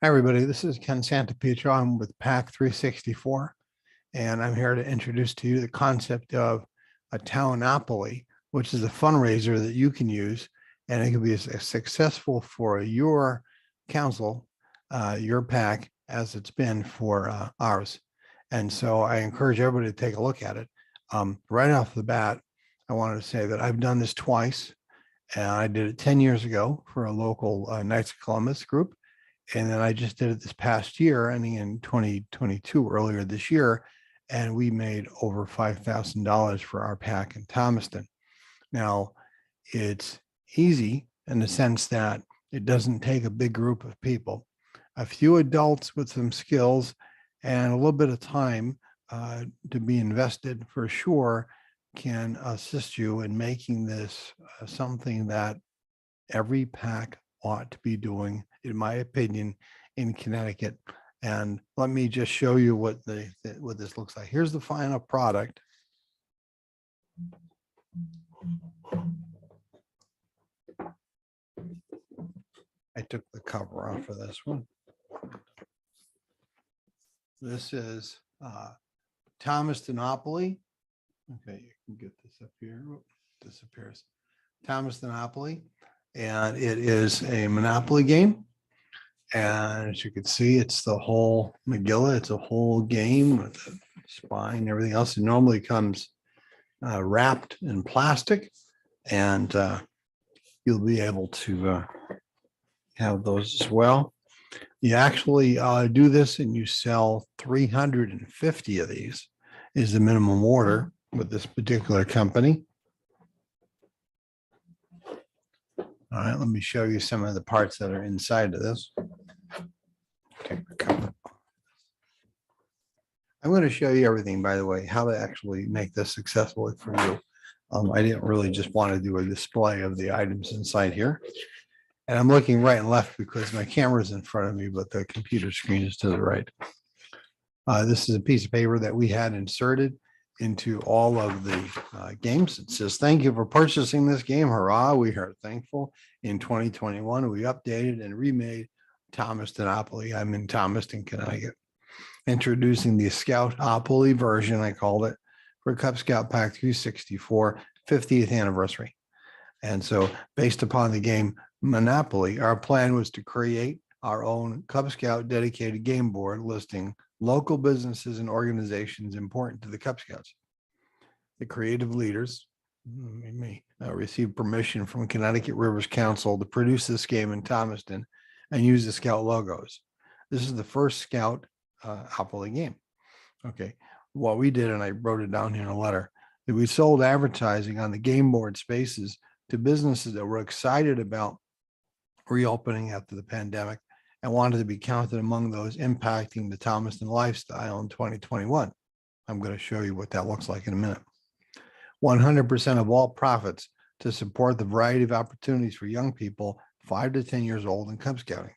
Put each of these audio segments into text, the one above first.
Hi, everybody. This is Ken Santapietro. I'm with Pack 364, and I'm here to introduce to you the concept of a Townopoly, which is a fundraiser that you can use, and it can be as successful for your council, your pack, as it's been for ours. And so I encourage everybody to take a look at it. Right off the bat, I wanted to say that I've done this twice, and I did it 10 years ago for a local Knights of Columbus group. And then I just did it this past year, ending in 2022, earlier this year, and we made over $5,000 for our pack in Thomaston. Now, it's easy in the sense that it doesn't take a big group of people. A few adults with some skills and a little bit of time to be invested for sure can assist you in making this something that every pack ought to be doing, in my opinion, in Connecticut. And let me just show you what this looks like. Here's the final product. I took the cover off of this one. This is Townopoly. Okay, you can get this up here. Whoop, disappears. Townopoly. And it is a Monopoly game. And as you can see, it's the whole Megillah. It's a whole game with the spine and everything else. It normally comes wrapped in plastic, and you'll be able to have those as well. You actually do this and you sell 350 of these is the minimum order with this particular company. All right, let me show you some of the parts that are inside of this. Take the cover. I'm going to show you everything, by the way, how to actually make this successful for you. I didn't really just want to do a display of the items inside here. And I'm looking right and left because my camera is in front of me, but the computer screen is to the right. This is a piece of paper that we had inserted into all of the games. It says, "Thank you for purchasing this game. Hurrah, we are thankful. In 2021, we updated and remade Townopoly." I'm in Thomaston, Connecticut. Introducing the Scout-opoly version, I called it, for Cub Scout Pack 364 50th anniversary. And so based upon the game Monopoly, our plan was to create our own Cub Scout dedicated game board listing local businesses and organizations important to the Cub Scouts. The creative leaders received permission from Connecticut Rivers Council to produce this game in Thomaston and use the Scout logos. This is the first Scout-opoly game. Okay, what we did, and I wrote it down here in a letter, that we sold advertising on the game board spaces to businesses that were excited about reopening after the pandemic and wanted to be counted among those impacting the Thomaston lifestyle in 2021. I'm going to show you what that looks like in a minute. 100% of all profits to support the variety of opportunities for young people 5 to 10 years old in Cub Scouting.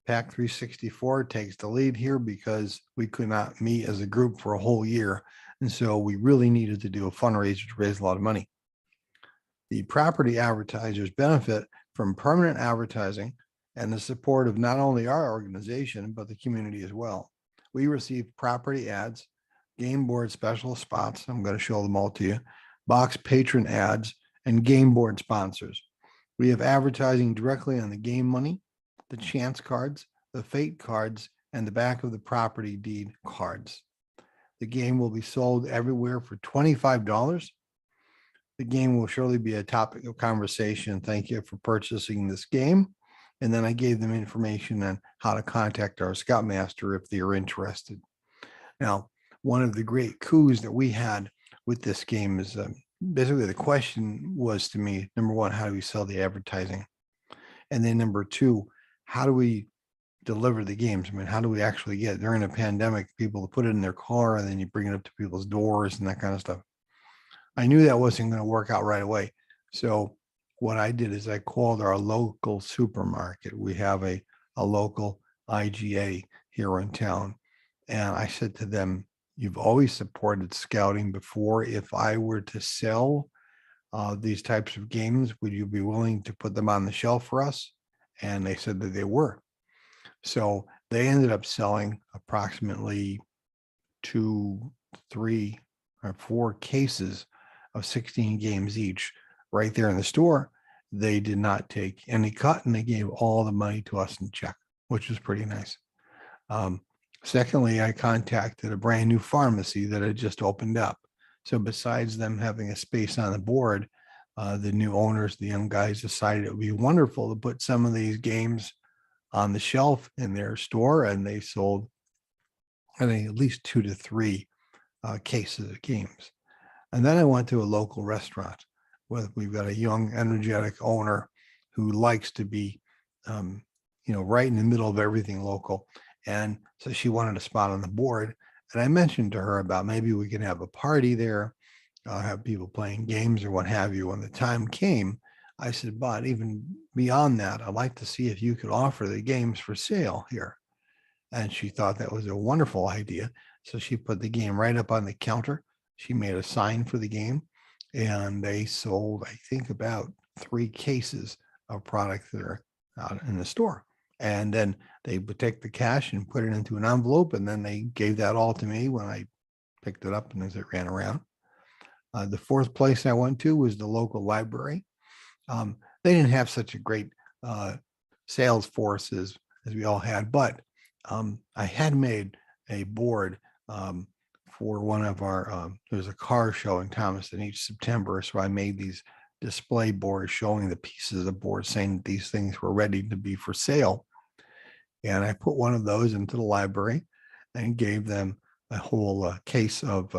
Pack 364 takes the lead here because we could not meet as a group for a whole year. And so we really needed to do a fundraiser to raise a lot of money. The property advertisers benefit from permanent advertising and the support of not only our organization, but the community as well. We receive property ads, game board special spots. I'm going to show them all to you, box patron ads, and game board sponsors. We have advertising directly on the game money, the chance cards, the fate cards, and the back of the property deed cards. The game will be sold everywhere for $25. The game will surely be a topic of conversation. Thank you for purchasing this game. And then I gave them information on how to contact our Scoutmaster if they are interested. Now, one of the great coups that we had with this game is basically the question was to me, number one, how do we sell the advertising? And then number two, how do we deliver the games? I mean, how do we actually get during a pandemic people to put it in their car and then you bring it up to people's doors and that kind of stuff? I knew that wasn't going to work out right away. So what I did is I called our local supermarket. We have a local IGA here in town. And I said to them, "You've always supported scouting before. If I were to sell these types of games, would you be willing to put them on the shelf for us?" And they said that they were. So they ended up selling approximately 2, 3, or 4 cases of 16 games each right there in the store. They did not take any cut, and they gave all the money to us in check, which was pretty nice. Secondly, I contacted a brand new pharmacy that had just opened up. So besides them having a space on the board, the new owners, the young guys, decided it would be wonderful to put some of these games on the shelf in their store, and they sold, I think, at least 2 to 3 cases of games. And then I went to a local restaurant where we've got a young, energetic owner who likes to be, right in the middle of everything local. And so she wanted a spot on the board. And I mentioned to her about maybe we could have a party there, have people playing games or what have you. When the time came, I said, but even beyond that, I'd like to see if you could offer the games for sale here. And she thought that was a wonderful idea. So she put the game right up on the counter. She made a sign for the game, and they sold, I think, about 3 cases of product that are out in the store. And then they would take the cash and put it into an envelope, and then they gave that all to me when I picked it up and as it ran around. The fourth place I went to was the local library. They didn't have such a great sales force as we all had, but I had made a board for one of our, there's a car show in Thomaston each September. So I made these display boards showing the pieces of the board saying that these things were ready to be for sale. And I put one of those into the library and gave them a whole case of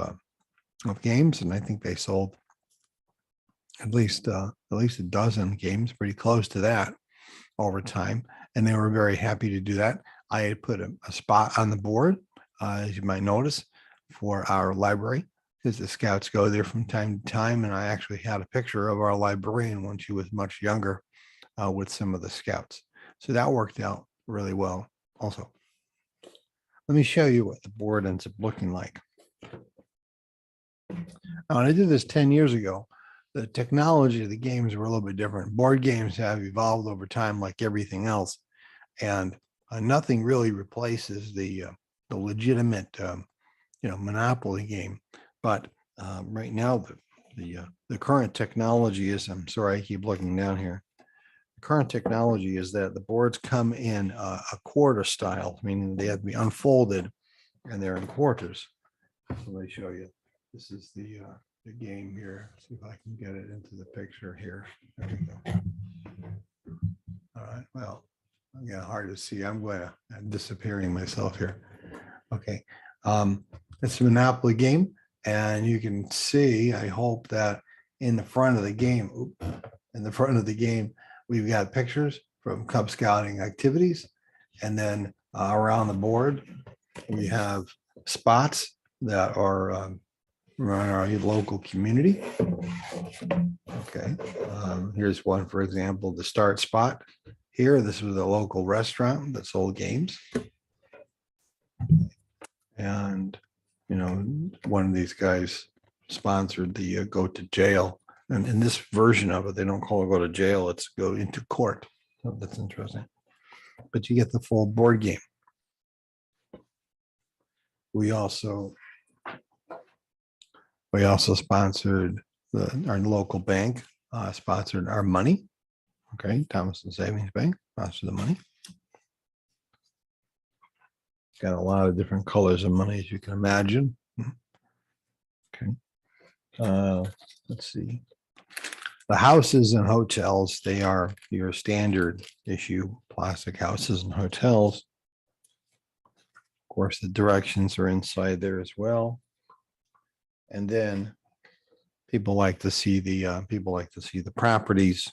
games. And I think they sold at least a dozen games, pretty close to that over time. And they were very happy to do that. I had put a spot on the board, as you might notice, for our library, because the scouts go there from time to time. And I actually had a picture of our librarian when she was much younger with some of the scouts. So that worked out really well also. Let me show you what the board ends up looking like. Now, when I did this 10 years ago, the technology of the games were a little bit different. Board games have evolved over time like everything else. And nothing really replaces the legitimate, Monopoly game. But right now, the current technology is, I'm sorry, I keep looking down here. The current technology is that the boards come in a quarter style, meaning they have to be unfolded and they're in quarters. So let me show you. This is the game here. See if I can get it into the picture here. There we go. All right. Well, again, hard to see. I'm disappearing myself here. Okay. It's a Monopoly game, and you can see, I hope, that in the front of the game, we've got pictures from Cub Scouting activities. And then around the board, we have spots that are around our local community. Okay. Here's one, for example, the start spot here. This was a local restaurant that sold games. And, one of these guys sponsored the go to jail. And in this version of it, they don't call it go to jail, it's go into court. So that's interesting. But you get the full board game. We also sponsored our local bank, sponsored our money. Okay, Thomaston Savings Bank sponsored the money. Got a lot of different colors of money, as you can imagine. Okay. Let's see. The houses and hotels, they are your standard issue plastic houses and hotels. Of course, the directions are inside there as well. And then people like to see the properties.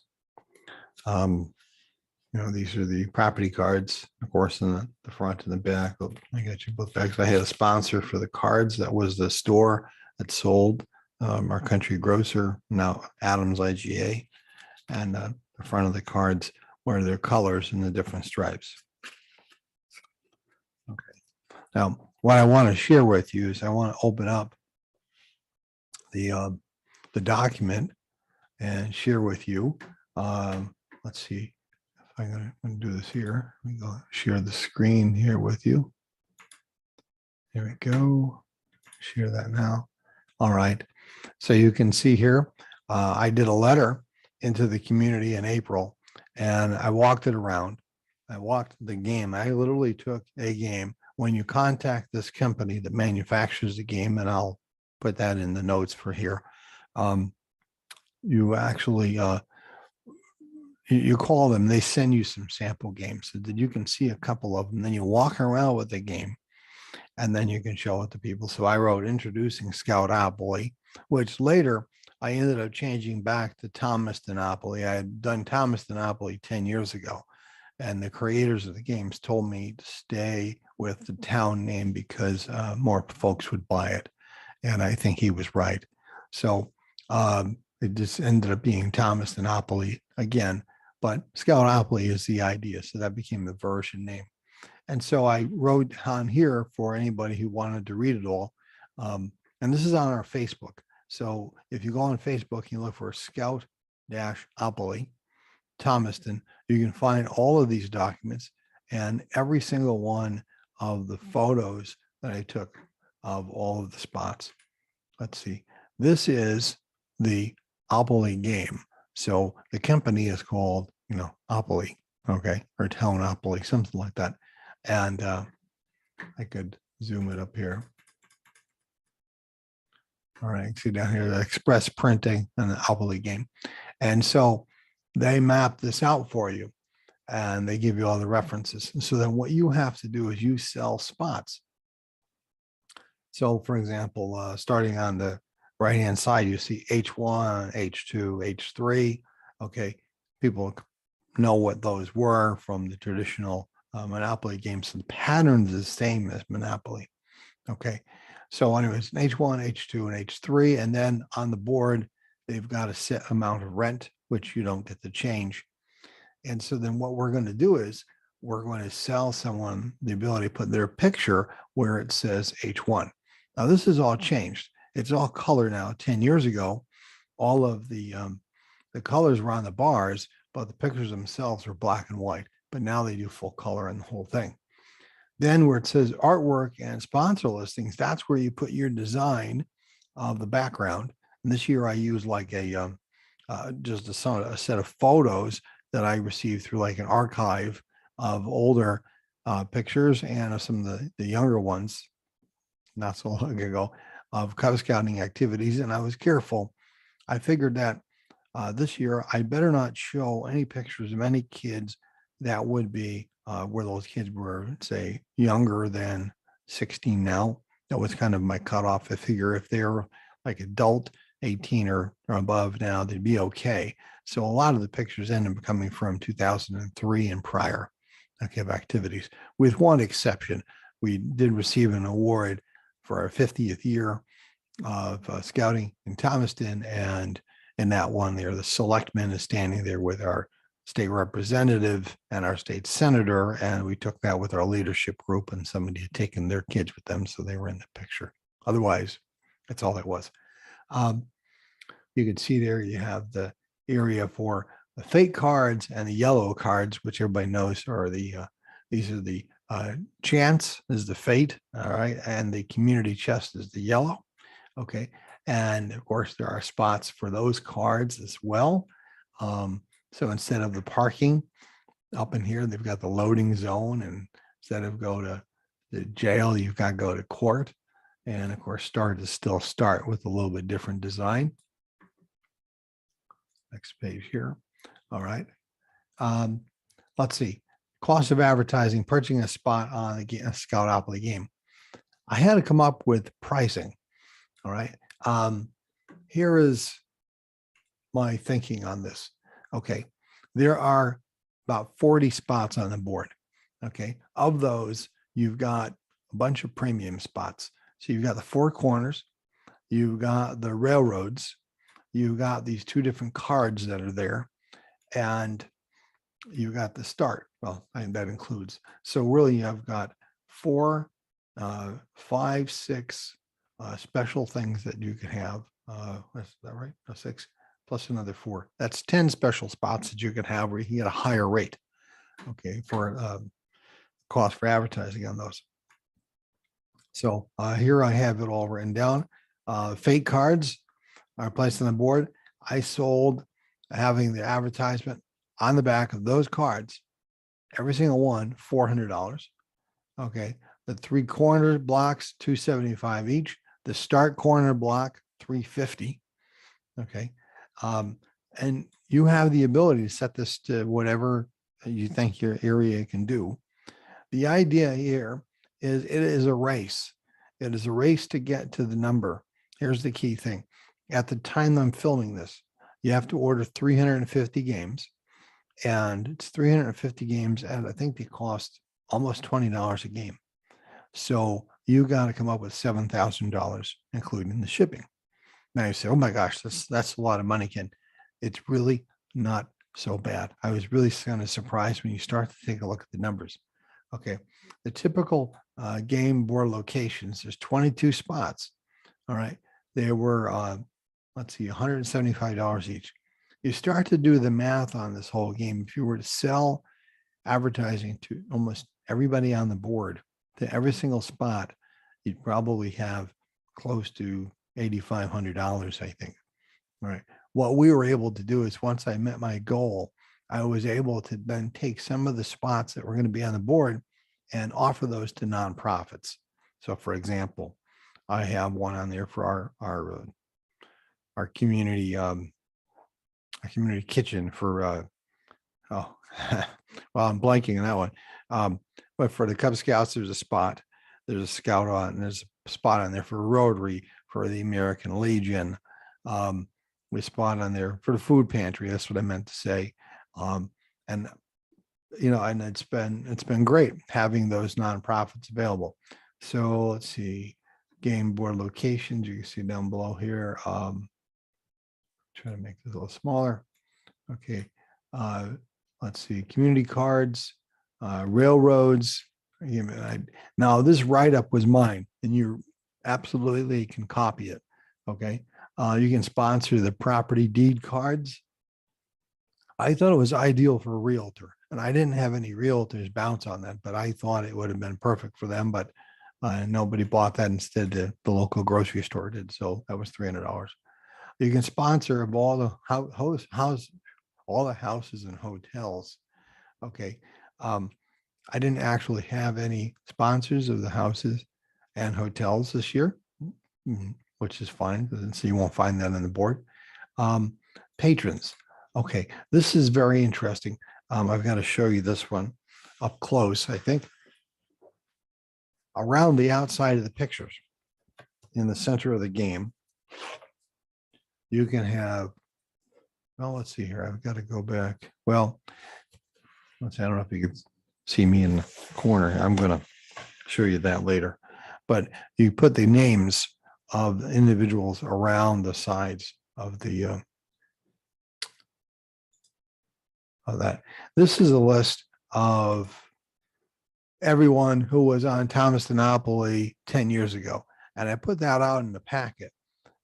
These are the property cards, of course, in the front and the back. I got you both bags. I had a sponsor for the cards. That was the store that sold our country grocer, now Adams IGA. And the front of the cards were their colors and the different stripes. Okay. Now, what I want to share with you is I want to open up the document and share with you. Let's see if I'm going to do this here. Let me go share the screen here with you. There we go. Share that now. All right. So you can see here, I did a letter into the community in April and I walked it around. I walked the game. I literally took a game. When you contact this company that manufactures the game, and I'll put that in the notes for here, you actually, you call them, they send you some sample games so that you can see a couple of them. Then you walk around with the game and then you can show it to people. So I wrote introducing Scoutopoly, which later I ended up changing back to Townopoly. I had done Townopoly 10 years ago, and the creators of the games told me to stay with the town name because more folks would buy it. And I think he was right. So it just ended up being Townopoly again, but Scoutopoly is the idea. So that became the version name. And so I wrote on here for anybody who wanted to read it all. And this is on our Facebook. So if you go on Facebook, you look for Scout-Opoly, Thomaston, you can find all of these documents and every single one of the photos that I took of all of the spots. Let's see. This is the Opoly game. So the company is called, Opoly, okay, or Townopoly, something like that. And I could zoom it up here. All right, see down here, the express printing and the Opoly game. And so they map this out for you and they give you all the references. So then what you have to do is you sell spots. So for example, starting on the right-hand side, you see H1, H2, H3. Okay, people know what those were from the traditional Monopoly games. So the pattern is the same as Monopoly. Okay, so anyways, H1, H2, and H3, and then on the board, they've got a set amount of rent, which you don't get to change. And so then what we're going to do is we're going to sell someone the ability to put their picture where it says H1. Now this is all changed. It's all color now. 10 years ago, all of the colors were on the bars, but the pictures themselves are black and white. But now they do full color in the whole thing. Then where it says artwork and sponsor listings, that's where you put your design of the background. And this year I used like just a set of photos that I received through like an archive of older pictures and of some of the younger ones, not so long ago, of Cub Scouting activities. And I was careful. I figured that this year I better not show any pictures of any kids that would be where those kids were, say, younger than 16 now. That was kind of my cutoff. I figure if they're like adult 18 or above now, they'd be okay. So a lot of the pictures end up coming from 2003 and prior, okay, of activities, with one exception. We did receive an award for our 50th year of scouting in Thomaston, and in that one there, the selectman is standing there with our state representative and our state senator, and we took that with our leadership group, and somebody had taken their kids with them, so they were in the picture. Otherwise, that's all it was. You can see there you have the area for the fake cards and the yellow cards, which everybody knows are the these are the chance is the fate, all right, and the community chest is the yellow. Okay, and of course there are spots for those cards as well. So instead of the parking up in here, they've got the loading zone, and instead of go to the jail, you've got to go to court. And of course, start is still start with a little bit different design. Next page here. All right. Let's see. Cost of advertising, purchasing a spot on a Scoutopoly game. I had to come up with pricing. All right. Here is my thinking on this. Okay. There are about 40 spots on the board. Okay. Of those, you've got a bunch of premium spots. So you've got the four corners, you've got the railroads, you've got these two different cards that are there, and you got the start. Well, that includes. So really, I've got 4, 5, 6 special things that you can have. Is that right? 6 plus another 4. That's 10 special spots that you can have where you can get a higher rate. okay, for cost for advertising on those. So here I have it all written down. Fake cards are placed on the board. I sold having the advertisement on the back of those cards, every single one, $400. Okay. The 3 corner blocks, $275 each. The start corner block, $350. Okay. And you have the ability to set this to whatever you think your area can do. The idea here is it is a race. It is a race to get to the number. Here's the key thing. At the time I'm filming this, you have to order 350 games, and it's 350 games, and I think they cost almost $20 a game. So you got to come up with $7,000, including the shipping. Now you say, oh my gosh, that's a lot of money, Ken. It's really not so bad. I was really kind of surprised when you start to take a look at the numbers. Okay, the typical game board locations, there's 22 spots. All right, there were, let's see, $175 each. You start to do the math on this whole game. If you were to sell advertising to almost everybody on the board, to every single spot, you'd probably have close to $8,500, I think. All right. What we were able to do is once I met my goal, I was able to then take some of the spots that were going to be on the board and offer those to nonprofits. So, for example, I have one on there for our community kitchen for well, I'm blanking on that one. But for the Cub Scouts, there's a spot. There's a scout on, and there's a spot on there for Rotary, for the American Legion. We spot on there for the food pantry. That's what I meant to say. And you know, and it's been great having those nonprofits available. So let's see, game board locations. You can see down below here. Try to make this a little smaller. Okay. Let's see, community cards, railroads. Now this write-up was mine, and you absolutely can copy it. Okay. You can sponsor the property deed cards. I thought it was ideal for a realtor, and I didn't have any realtors bounce on that, but I thought it would have been perfect for them, but nobody bought that. Instead, the local grocery store did. So that was $300. You can sponsor of all the all the houses and hotels. Okay. I didn't actually have any sponsors of the houses and hotels this year, which is fine. So you won't find that on the board. Patrons. Okay. This is very interesting. I've got to show you this one up close, I think. Around the outside of the pictures in the center of the game, you can have, well, let's see here. I've got to go back. Well, let's see. I don't know if you can see me in the corner. I'm going to show you that later. But you put the names of the individuals around the sides of the of that. This is a list of everyone who was on Townopoly 10 years ago. And I put that out in the packet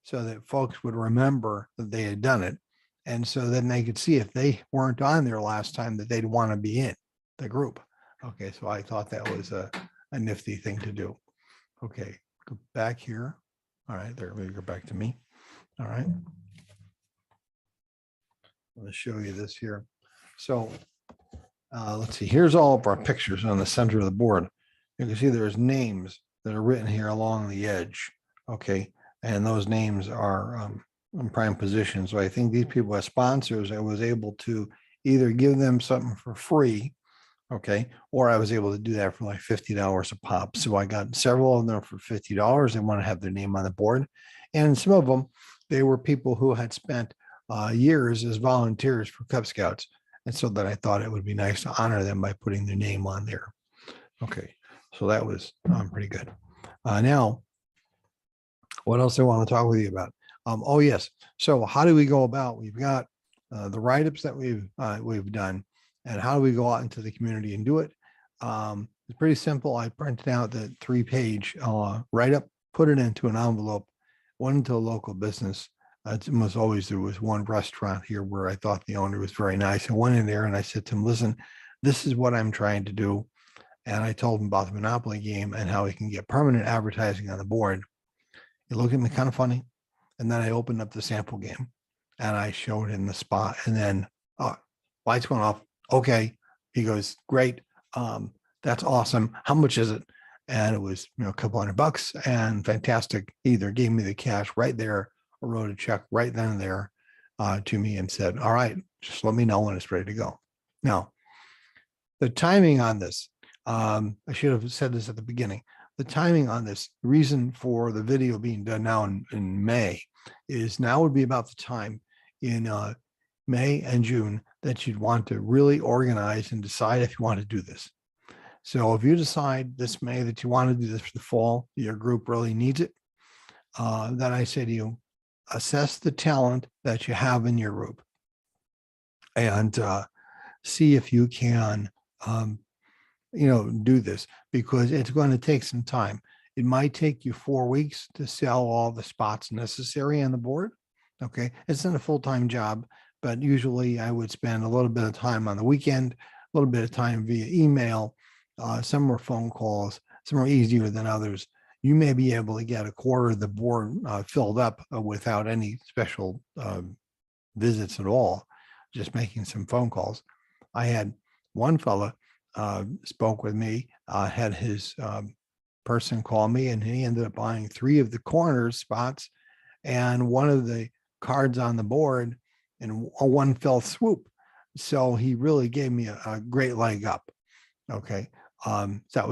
so that folks would remember that they had done it. And so then they could see if they weren't on there last time that they'd want to be in the group. Okay, so I thought that was a nifty thing to do. Okay, go back here. All right, there we go, back to me. All right. I'm going to show you this here. So let's see, here's all of our pictures on the center of the board. You can see there's names that are written here along the edge. Okay, and those names are in prime position. So I think these people as sponsors, I was able to either give them something for free, okay, or I was able to do that for like $50 a pop. So I got several of them for $50. They want to have their name on the board. And some of them, they were people who had spent years as volunteers for Cub Scouts. And so that I thought it would be nice to honor them by putting their name on there. Okay, so that was pretty good. Now, what else I want to talk with you about? Oh yes. So how do we go about? We've got the write-ups that we've done, and how do we go out into the community and do it? It's pretty simple. I printed out the 3-page write-up, put it into an envelope, went into a local business. Almost always there was one restaurant here where I thought the owner was very nice. I went in there and I said to him, listen, This is what I'm trying to do. And I told him about the Monopoly game and how he can get permanent advertising on the board. He looked at me kind of funny. And then I opened up the sample game and I showed him the spot. And then lights went off. Okay. He goes, great. That's awesome. How much is it? And it was, a couple $100 and fantastic. He either gave me the cash right there or wrote a check right then and there to me and said, all right, just let me know when it's ready to go. Now, the timing on this, I should have said this at the beginning. The timing on this, the reason for the video being done now in May is now would be about the time in May and June that you'd want to really organize and decide if you want to do this. So if you decide this May that you want to do this for the fall, your group really needs it, then I say to you, assess the talent that you have in your group and see if you can do this, because it's going to take some time. It might take you 4 weeks to sell all the spots necessary on the board. Okay. It's not a full-time job, but usually I would spend a little bit of time on the weekend, a little bit of time via email. Some are phone calls, some are easier than others. You may be able to get a quarter of the board filled up without any special visits at all, just making some phone calls. I had one fella spoke with me, had his person call me, and he ended up buying 3 of the corner spots and one of the cards on the board in one fell swoop. So he really gave me a great leg up. Okay. That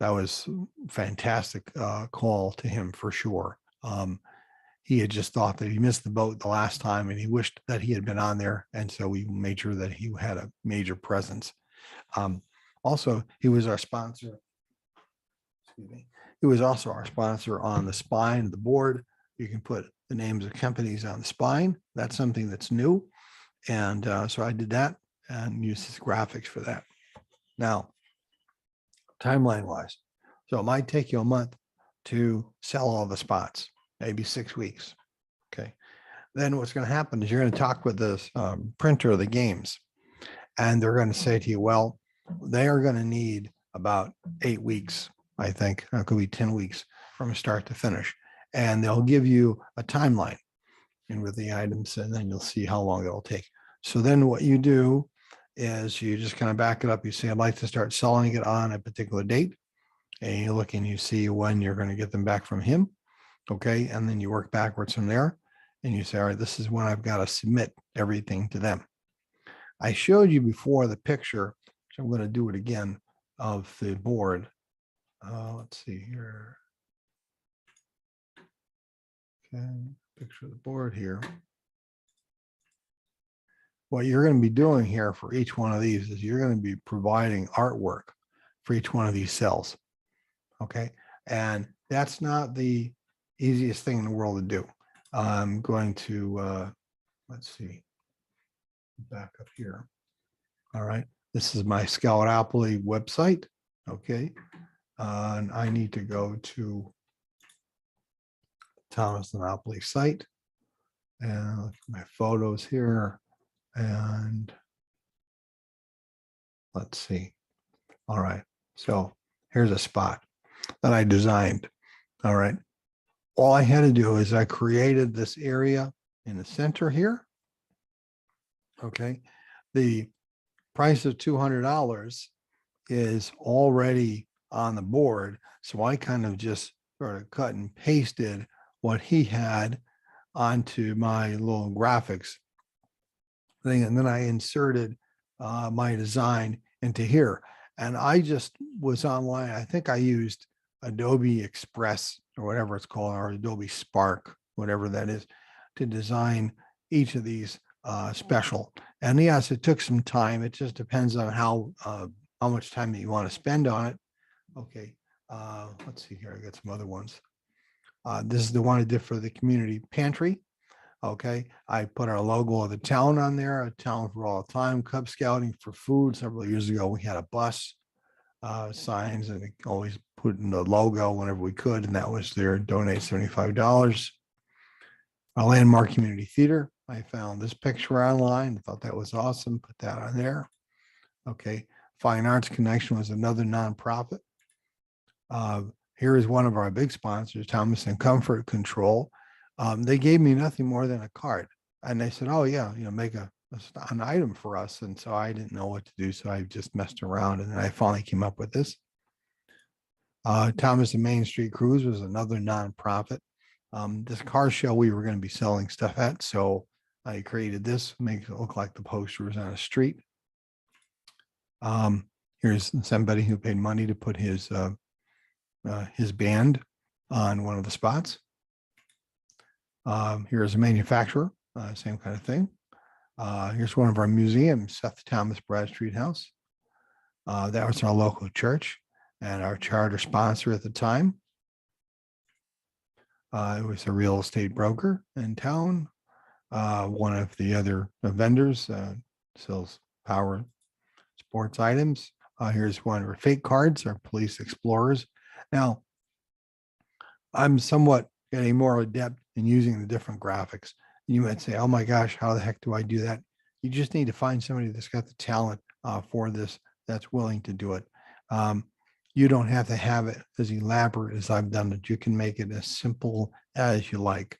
was fantastic call to him for sure. He had just thought that he missed the boat the last time and he wished that he had been on there. And so we made sure that he had a major presence. Also, he was our sponsor. Excuse me. He was also our sponsor on the spine of the board. You can put the names of companies on the spine. That's something that's new. And so I did that and used his graphics for that. Now, timeline wise, so it might take you a month to sell all the spots, maybe 6 weeks. Okay. Then what's going to happen is you're going to talk with the printer of the games, and they're going to say to you, well, they are going to need about 8 weeks, I think. It could be 10 weeks from start to finish. And they'll give you a timeline and with the items, and then you'll see how long it'll take. So then what you do is you just kind of back it up. You say, I'd like to start selling it on a particular date. And you look and you see when you're going to get them back from him. Okay. And then you work backwards from there. And you say, all right, this is when I've got to submit everything to them. I showed you before the picture, so I'm going to do it again, of the board. Let's see here. Okay, picture of the board here. What you're going to be doing here for each one of these is you're going to be providing artwork for each one of these cells. Okay. And that's not the easiest thing in the world to do. I'm going to, let's see, back up here. All right. This is my Townopoly website. Okay. And I need to go to Townopoly site and look at my photos here. And let's see. All right. So here's a spot that I designed. All right. All I had to do is I created this area in the center here. Okay. The price of $200 is already on the board. So I kind of just sort of cut and pasted what he had onto my little graphics thing. And then I inserted my design into here. And I just was online. I think I used Adobe Express or whatever it's called, or Adobe Spark, whatever that is, to design each of these special. And yes, it took some time. It just depends on how much time that you want to spend on it. Okay. Let's see here. I got some other ones. This is the one I did for the community pantry. Okay. I put our logo of the town on there, a town for all time, Cub Scouting for food. Several years ago, we had a bus, signs, and always put in the logo whenever we could. And that was there, donate $75. Our landmark community theater. I found this picture online. I thought that was awesome. Put that on there. Okay. Fine Arts Connection was another nonprofit. Here is one of our big sponsors, Thomas and Comfort Control. They gave me nothing more than a card, and they said, "Oh yeah, make an item for us." And so I didn't know what to do, so I just messed around, and then I finally came up with this. Thomas and Main Street Cruise was another nonprofit. This car show we were going to be selling stuff at, so I created this, make it look like the posters on a street. Here's somebody who paid money to put his band on one of the spots. Here's a manufacturer, same kind of thing. Here's one of our museums, Seth Thomas Bradstreet House. That was our local church and our charter sponsor at the time. It was a real estate broker in town. One of the other vendors sells power sports items. Here's one of our fake cards, our police explorers. Now, I'm somewhat getting more adept in using the different graphics. You might say, oh my gosh, how the heck do I do that? You just need to find somebody that's got the talent for this, that's willing to do it. You don't have to have it as elaborate as I've done it. You can make it as simple as you like.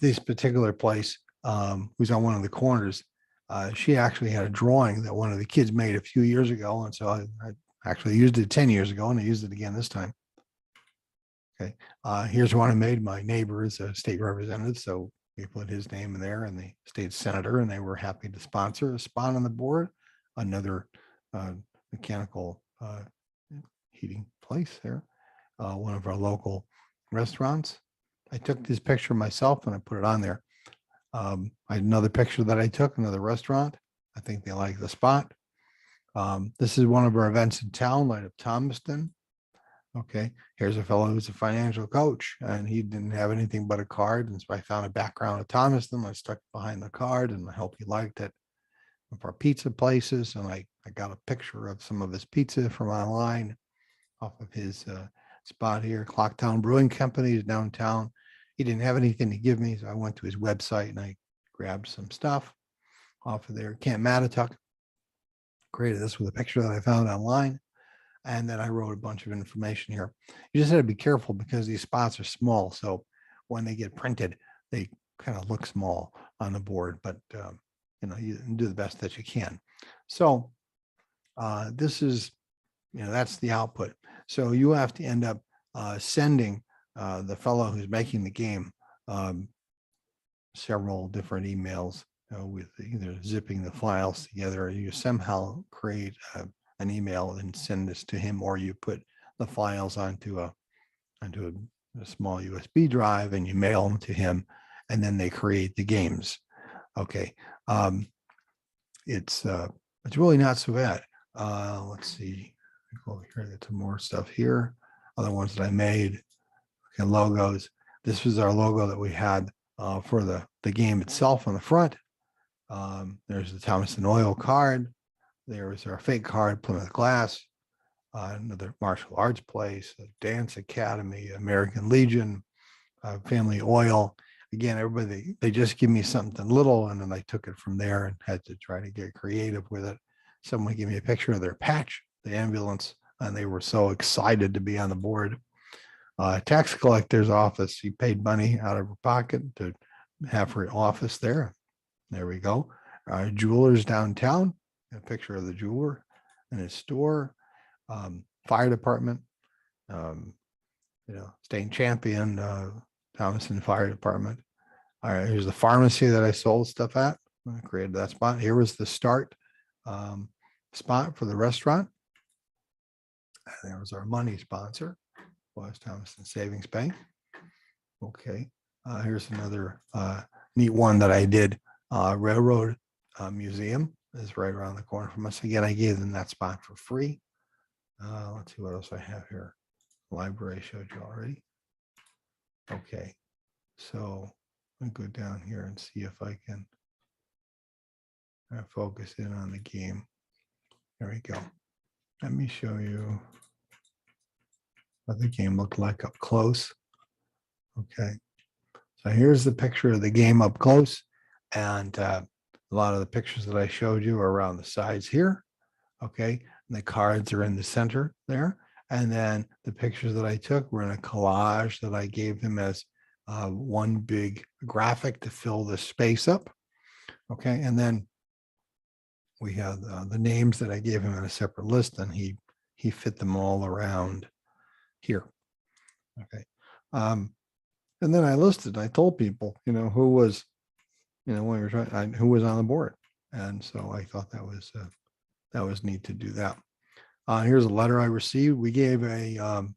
This particular place, who's on one of the corners, she actually had a drawing that one of the kids made a few years ago. And so I actually used it 10 years ago and I used it again this time. Okay. Here's one I made. My neighbor is a state representative, so we put his name in there, and the state senator, and they were happy to sponsor a spot on the board. Another mechanical heating place there. One of our local restaurants. I took this picture myself and I put it on there. I had another picture that I took, another restaurant. I think they like the spot. This is one of our events in town, Light of Thomaston. Okay, here's a fellow who's a financial coach, and he didn't have anything but a card. And so I found a background of Thomaston. I stuck behind the card, and I hope he liked it. Of our pizza places, and I got a picture of some of his pizza from online off of his spot here. Clocktown Brewing Company is downtown. He didn't have anything to give me, so I went to his website and I grabbed some stuff off of there. Camp Mattatuck. Created this with a picture that I found online. And then I wrote a bunch of information here. You just have to be careful because these spots are small. So when they get printed, they kind of look small on the board, but you do the best that you can. So this is, that's the output. So you have to end up sending the fellow who's making the game several different emails with either zipping the files together, or you somehow create an email and send this to him, or you put the files onto a small USB drive and you mail them to him, and then they create the games. Okay, it's really not so bad. Let's see, go over here, get some more stuff here. Other ones that I made. Okay, logos. This was our logo that we had for the game itself on the front. There's the Thomas and Oil card. There was our fake card, Plymouth Glass, another martial arts place, a dance academy, American Legion, Family Oil. Again, everybody, they just give me something little, and then I took it from there and had to try to get creative with it. Someone gave me a picture of their patch, the ambulance, and they were so excited to be on the board. Tax collector's office, she paid money out of her pocket to have her office there. There we go. Jewelers downtown, a picture of the jeweler and his store. Fire department, state champion, Thomaston Fire Department. All right, here's the pharmacy that I sold stuff at. I created that spot. Here was the start spot for the restaurant. And there was our money sponsor, was Thomaston Savings Bank. Okay, here's another neat one that I did. Railroad Museum is right around the corner from us. Again, I gave them that spot for free. Let's see what else I have here. Library showed you already. Okay, so I'll go down here and see if I can focus in on the game. There we go. Let me show you what the game looked like up close. Okay, so here's the picture of the game up close, and a lot of the pictures that I showed you are around the sides here. Okay. And the cards are in the center there. And then the pictures that I took were in a collage that I gave him as one big graphic to fill the space up. Okay. And then we have the names that I gave him in a separate list, and he fit them all around here. Okay. And then I told people, who was, when we were trying, who was on the board. And so I thought that was neat to do that. Here's a letter I received. We gave a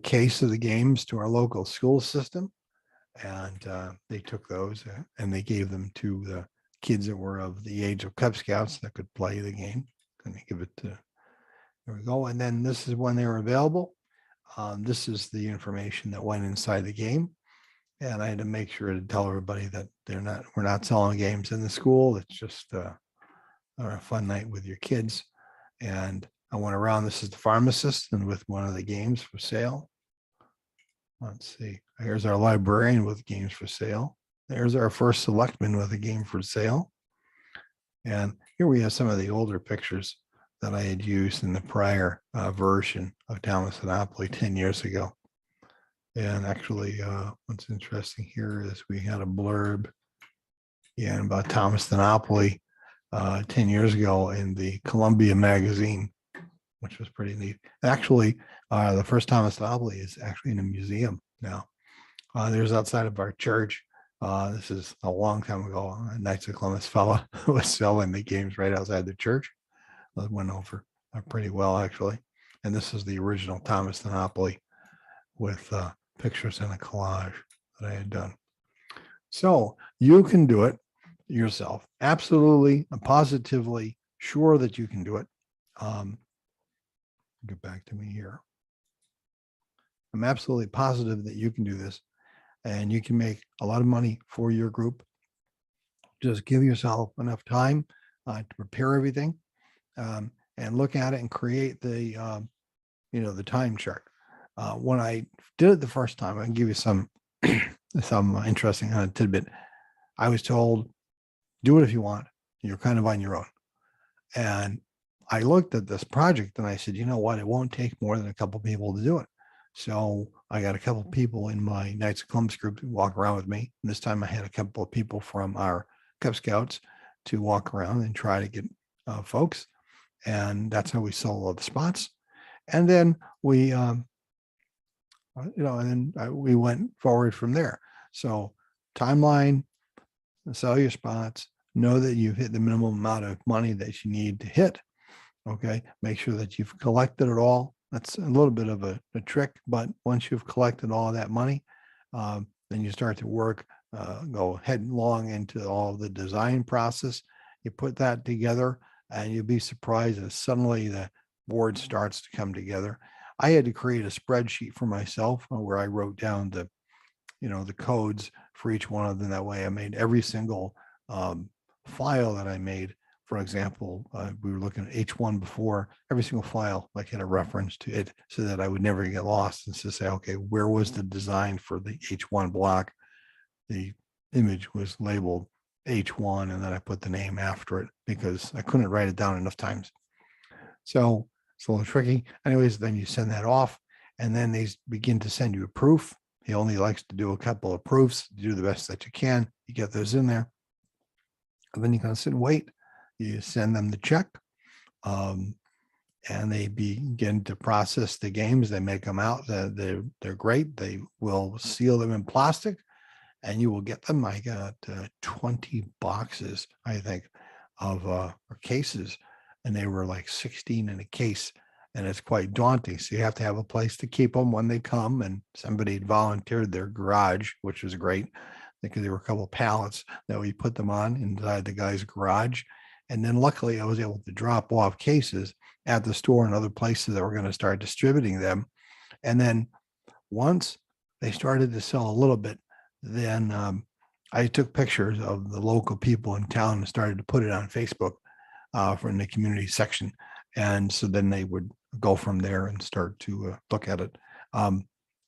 case of the games to our local school system, and they took those and they gave them to the kids that were of the age of Cub Scouts that could play the game. Let me give it to, there we go. And then this is when they were available. This is the information that went inside the game. And I had to make sure to tell everybody that we're not selling games in the school. It's just a fun night with your kids. And I went around. This is the pharmacist and with one of the games for sale. Let's see. Here's our librarian with games for sale. There's our first selectman with a game for sale. And here we have some of the older pictures that I had used in the prior version of Townopoly 10 years ago. And actually, what's interesting here is we had a blurb about Townopoly 10 years ago in the Columbia magazine, which was pretty neat. Actually, the first Townopoly is actually in a museum now. There's outside of our church. This is a long time ago. A Knights of Columbus fella was selling the games right outside the church. That went over pretty well, actually. And this is the original Townopoly with pictures and a collage that I had done. So you can do it yourself. Absolutely, positively sure that you can do it. Get back to me here. I'm absolutely positive that you can do this, and you can make a lot of money for your group. Just give yourself enough time to prepare everything, and look at it and create the the time chart. When I did it the first time, I can give you some interesting tidbit. I was told, do it if you want. You're kind of on your own. And I looked at this project and I said, you know what? It won't take more than a couple people to do it. So I got a couple of people in my Knights of Columbus group to walk around with me. And this time I had a couple of people from our Cub Scouts to walk around and try to get folks. And that's how we sold all the spots. And then we, we went forward from there. So timeline, sell your spots, know that you've hit the minimum amount of money that you need to hit. Okay. Make sure that you've collected it all. That's a little bit of a trick, but once you've collected all that money, then you start to work, go headlong into all the design process. You put that together and you'll be surprised that suddenly the board starts to come together. I had to create a spreadsheet for myself where I wrote down the codes for each one of them. That way I made every single file that I made. For example, we were looking at H1 before. Every single file like had a reference to it so that I would never get lost and to say, okay, where was the design for the H1 block? The image was labeled H1 and then I put the name after it because I couldn't write it down enough times. So it's a little tricky. Anyways, then you send that off and then they begin to send you a proof. He only likes to do a couple of proofs, do the best that you can. You get those in there. And then you can sit and wait. You send them the check, and they begin to process the games. They make them out. They're great. They will seal them in plastic, and you will get them. I got 20 boxes, I think, of or cases, and they were like 16 in a case, and it's quite daunting. So you have to have a place to keep them when they come. And somebody volunteered their garage, which was great because there were a couple of pallets that we put them on inside the guy's garage. And then luckily I was able to drop off cases at the store and other places that were going to start distributing them. And then once they started to sell a little bit, then I took pictures of the local people in town and started to put it on Facebook in the community section. And so then they would go from there and start to look at it.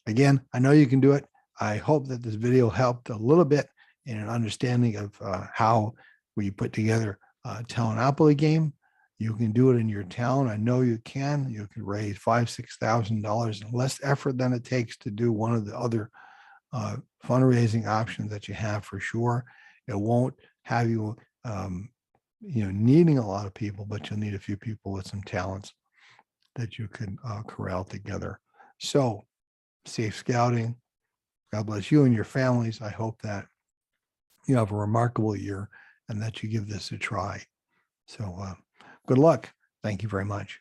Again, I know you can do it. I hope that this video helped a little bit in an understanding of how we put together Townopoly game. You can do it in your town. I know you can. You can raise $5,000-$6,000 less effort than it takes to do one of the other fundraising options that you have for sure. It won't have you, needing a lot of people, but you'll need a few people with some talents that you can corral together. So safe scouting. God bless you and your families. I hope that you have a remarkable year and that you give this a try. So good luck. Thank you very much.